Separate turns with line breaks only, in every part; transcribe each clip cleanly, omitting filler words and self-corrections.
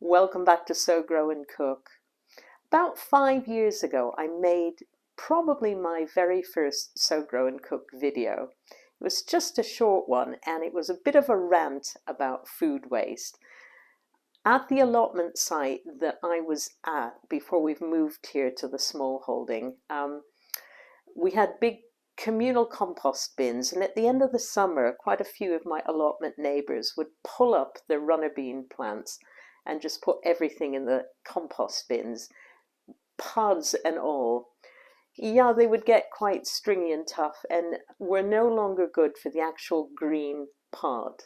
Welcome back to Sow, Grow and Cook. About 5 years ago, I made probably my very first Sow, Grow and Cook video. It was just a short one and it was a bit of a rant about food waste. At the allotment site that I was at before we've moved here to the small holding, we had big communal compost bins, and at the end of the summer quite a few of my allotment neighbours would pull up their runner bean plants and just put everything in the compost bins, pods and all. Yeah, they would get quite stringy and tough and were no longer good for the actual green pod.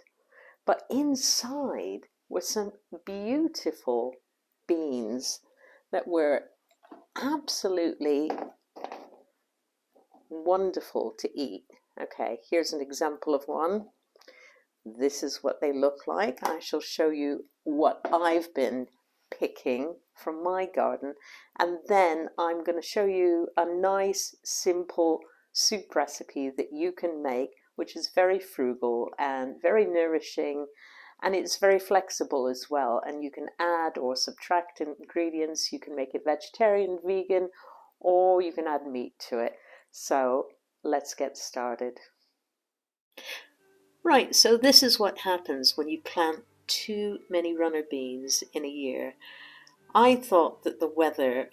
But inside were some beautiful beans that were absolutely wonderful to eat. Okay, here's an example of one. This is what they look like. I shall show you what I've been picking from my garden, and then I'm going to show you a nice simple soup recipe that you can make, which is very frugal and very nourishing, and it's very flexible as well, and you can add or subtract ingredients. You can make it vegetarian, vegan, or you can add meat to it. So let's get started. Right, so this is what happens when you plant too many runner beans in a year. I thought that the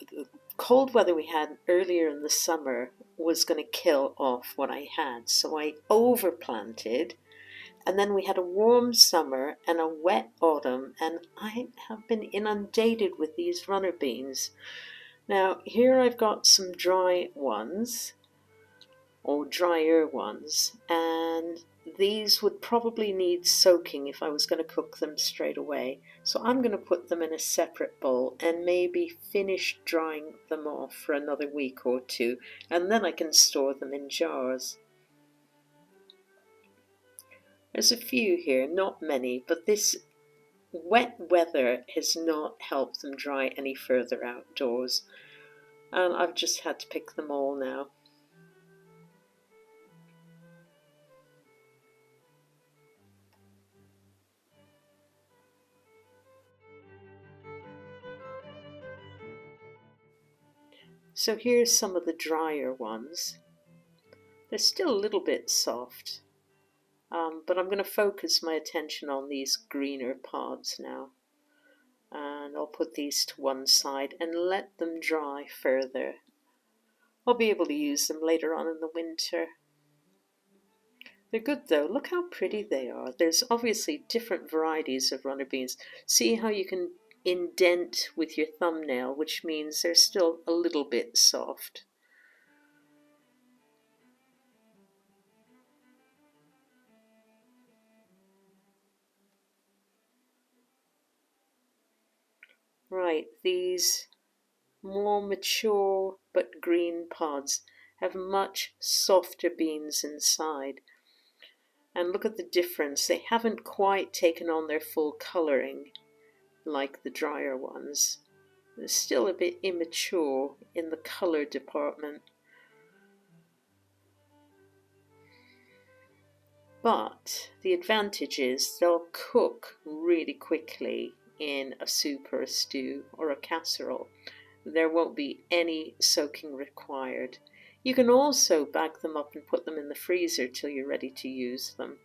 cold weather we had earlier in the summer was going to kill off what I had, so I overplanted, and then we had a warm summer and a wet autumn, and I have been inundated with these runner beans. Now here I've got some dry ones, or drier ones, and these would probably need soaking if I was going to cook them straight away. So I'm going to put them in a separate bowl and maybe finish drying them off for another week or two, and then I can store them in jars. There's a few here, not many, but this wet weather has not helped them dry any further outdoors, and I've just had to pick them all now. So here's some of the drier ones. They're still a little bit soft, but I'm going to focus my attention on these greener pods now. And I'll put these to one side and let them dry further. I'll be able to use them later on in the winter. They're good though. Look how pretty they are. There's obviously different varieties of runner beans. See how you can indent with your thumbnail, which means they're still a little bit soft. Right, these more mature but green pods have much softer beans inside. And look at the difference. They haven't quite taken on their full colouring like the drier ones. They're still a bit immature in the colour department. But the advantage is they'll cook really quickly in a soup or a stew or a casserole. There won't be any soaking required. You can also bag them up and put them in the freezer till you're ready to use them.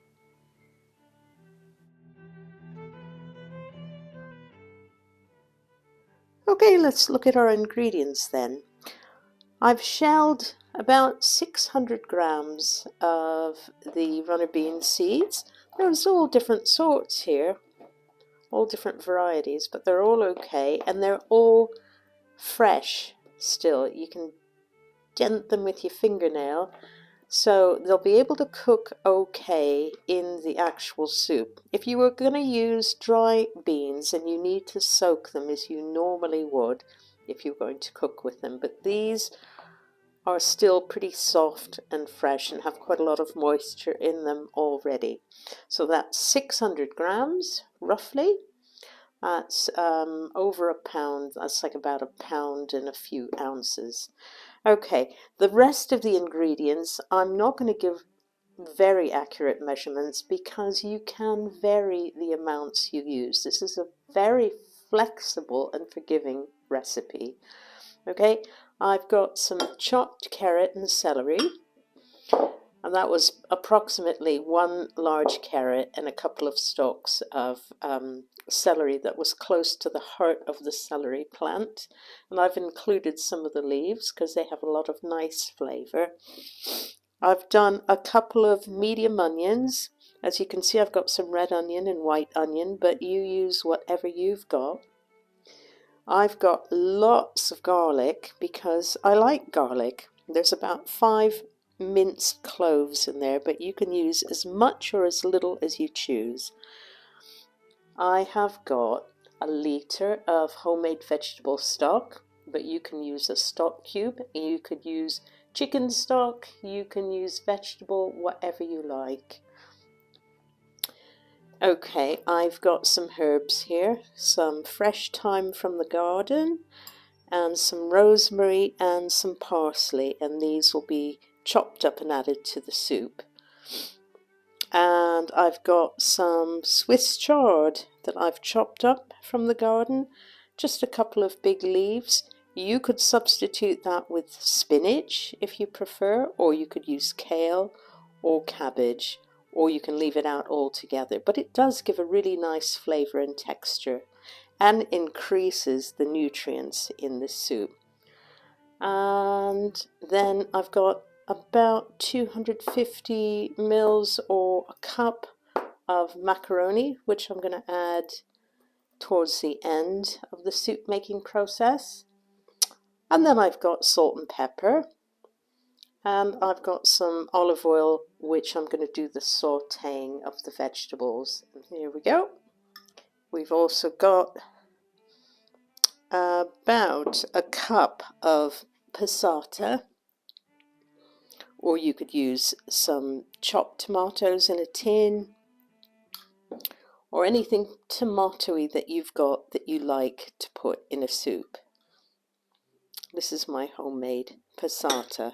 Okay, let's look at our ingredients then. I've shelled about 600 grams of the runner bean seeds. There's all different sorts here, all different varieties, but they're all okay, and they're all fresh still. You can dent them with your fingernail, so they'll be able to cook okay in the actual soup. If you were going to use dry beans, and you need to soak them as you normally would if you're going to cook with them, but these are still pretty soft and fresh and have quite a lot of moisture in them already. So that's 600 grams roughly. That's over a pound. That's like about a pound and a few ounces. Okay, the rest of the ingredients, I'm not going to give very accurate measurements because you can vary the amounts you use. This is a very flexible and forgiving recipe. Okay, I've got some chopped carrot and celery, and that was approximately 1 large carrot and a couple of stalks of celery that was close to the heart of the celery plant. And I've included some of the leaves because they have a lot of nice flavour. I've done a couple of medium onions. As you can see, I've got some red onion and white onion, but you use whatever you've got. I've got lots of garlic because I like garlic. There's about 5 minced cloves in there, but you can use as much or as little as you choose. I have got a litre of homemade vegetable stock, but you can use a stock cube, you could use chicken stock, you can use vegetable, whatever you like. Okay, I've got some herbs here, some fresh thyme from the garden, and some rosemary and some parsley, and these will be chopped up and added to the soup. And I've got some Swiss chard that I've chopped up from the garden, just a couple of big leaves. You could substitute that with spinach if you prefer, or you could use kale or cabbage, or you can leave it out altogether, but it does give a really nice flavour and texture and increases the nutrients in the soup. And then I've got about 250 mils or a cup of macaroni, which I'm going to add towards the end of the soup making process. And then I've got salt and pepper, and I've got some olive oil, which I'm going to do the sautéing of the vegetables. And here we go. We've also got about a cup of passata, or you could use some chopped tomatoes in a tin, or anything tomatoey that you've got that you like to put in a soup. This is my homemade passata.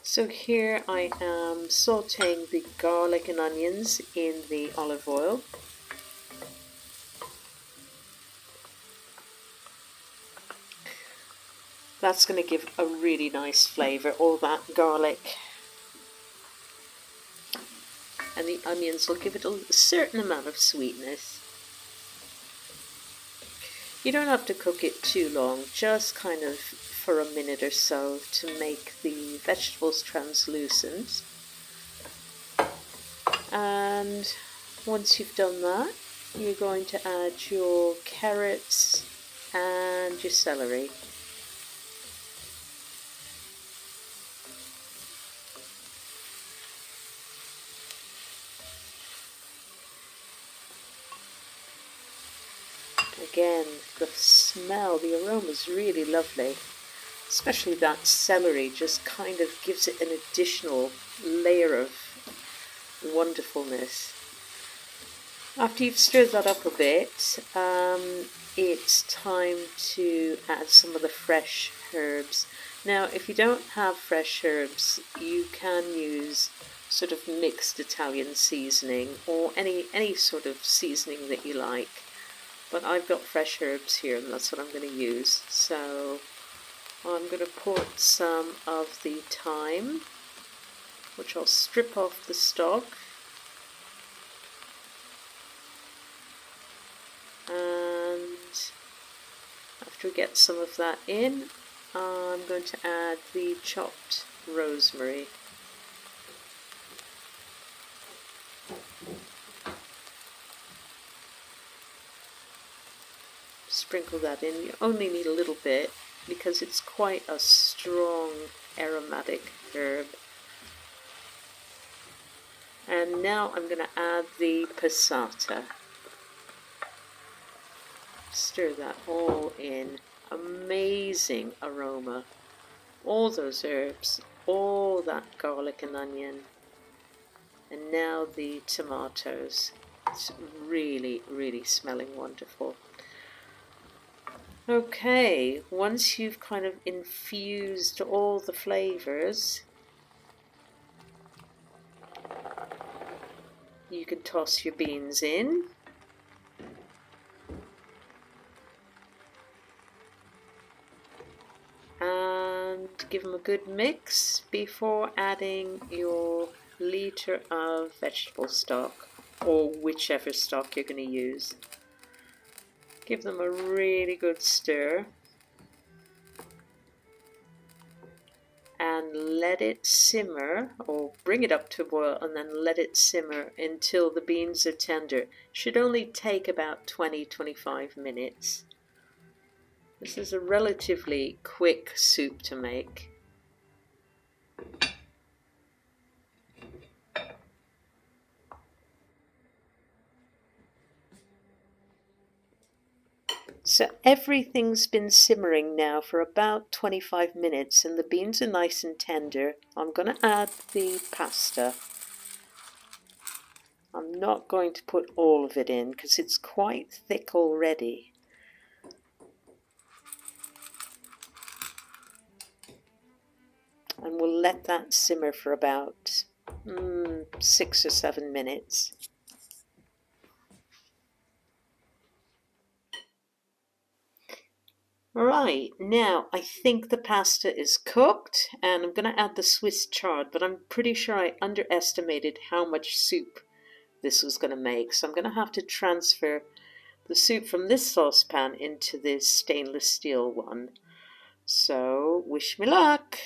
So here I am sautéing the garlic and onions in the olive oil. That's going to give a really nice flavour, all that garlic. And the onions will give it a certain amount of sweetness. You don't have to cook it too long, just kind of for a minute or so to make the vegetables translucent. And once you've done that, you're going to add your carrots and your celery. Again, the smell, the aroma is really lovely. Especially that celery just kind of gives it an additional layer of wonderfulness. After you've stirred that up a bit, it's time to add some of the fresh herbs. Now, if you don't have fresh herbs, you can use sort of mixed Italian seasoning or any sort of seasoning that you like. But I've got fresh herbs here, and that's what I'm going to use. So I'm going to put some of the thyme, which I'll strip off the stalk. And after we get some of that in, I'm going to add the chopped rosemary. Sprinkle that in. You only need a little bit because it's quite a strong aromatic herb. And now I'm going to add the passata. Stir that all in. Amazing aroma. All those herbs, all that garlic and onion. And now the tomatoes. It's really, really smelling wonderful. Okay, once you've kind of infused all the flavors, you can toss your beans in. And give them a good mix before adding your liter of vegetable stock, or whichever stock you're going to use. Give them a really good stir and let it simmer, or bring it up to boil and then let it simmer until the beans are tender. Should only take about 20-25 minutes. This is a relatively quick soup to make. So everything's been simmering now for about 25 minutes and the beans are nice and tender. I'm going to add the pasta. I'm not going to put all of it in because it's quite thick already. And we'll let that simmer for about 6 or 7 minutes. Right, now I think the pasta is cooked and I'm going to add the Swiss chard, but I'm pretty sure I underestimated how much soup this was going to make. So I'm going to have to transfer the soup from this saucepan into this stainless steel one. So wish me luck.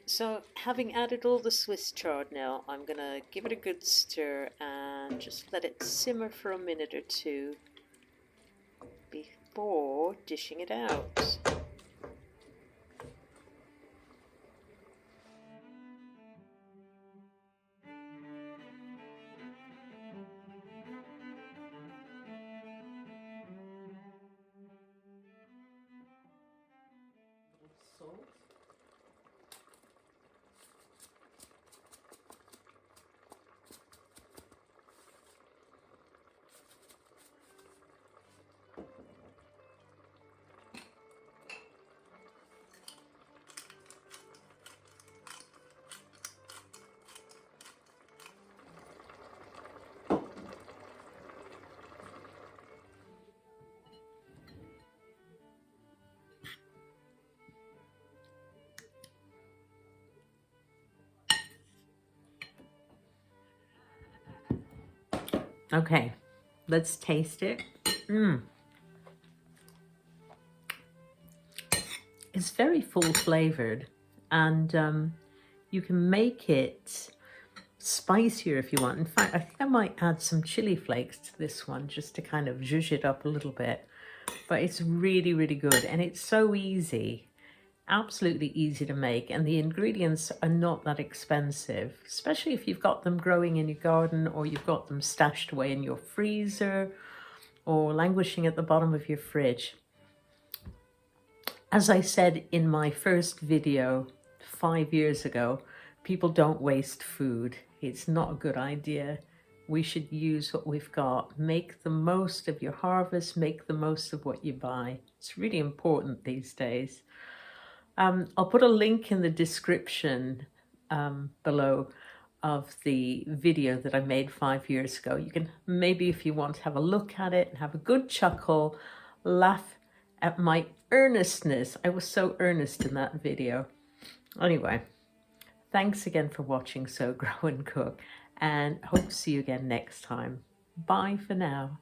So having added all the Swiss chard now, I'm going to give it a good stir and just let it simmer for a minute or two before dishing it out. Salt. Okay, let's taste it. It's very full flavored, and you can make it spicier if you want. In fact, I think I might add some chili flakes to this one just to kind of zhuzh it up a little bit. But it's really, really good, and it's so easy. Absolutely easy to make, and the ingredients are not that expensive, especially if you've got them growing in your garden or you've got them stashed away in your freezer or languishing at the bottom of your fridge. As I said in my first video 5 years ago, people don't waste food. It's not a good idea. We should use what we've got. Make the most of your harvest, make the most of what you buy. It's really important these days. I'll put a link in the description below of the video that I made 5 years ago. You can maybe, if you want, have a look at it and have a good chuckle, laugh at my
earnestness. I was so earnest in that video. Anyway, thanks again for watching So Grow and Cook, and hope to see you again next time. Bye for now.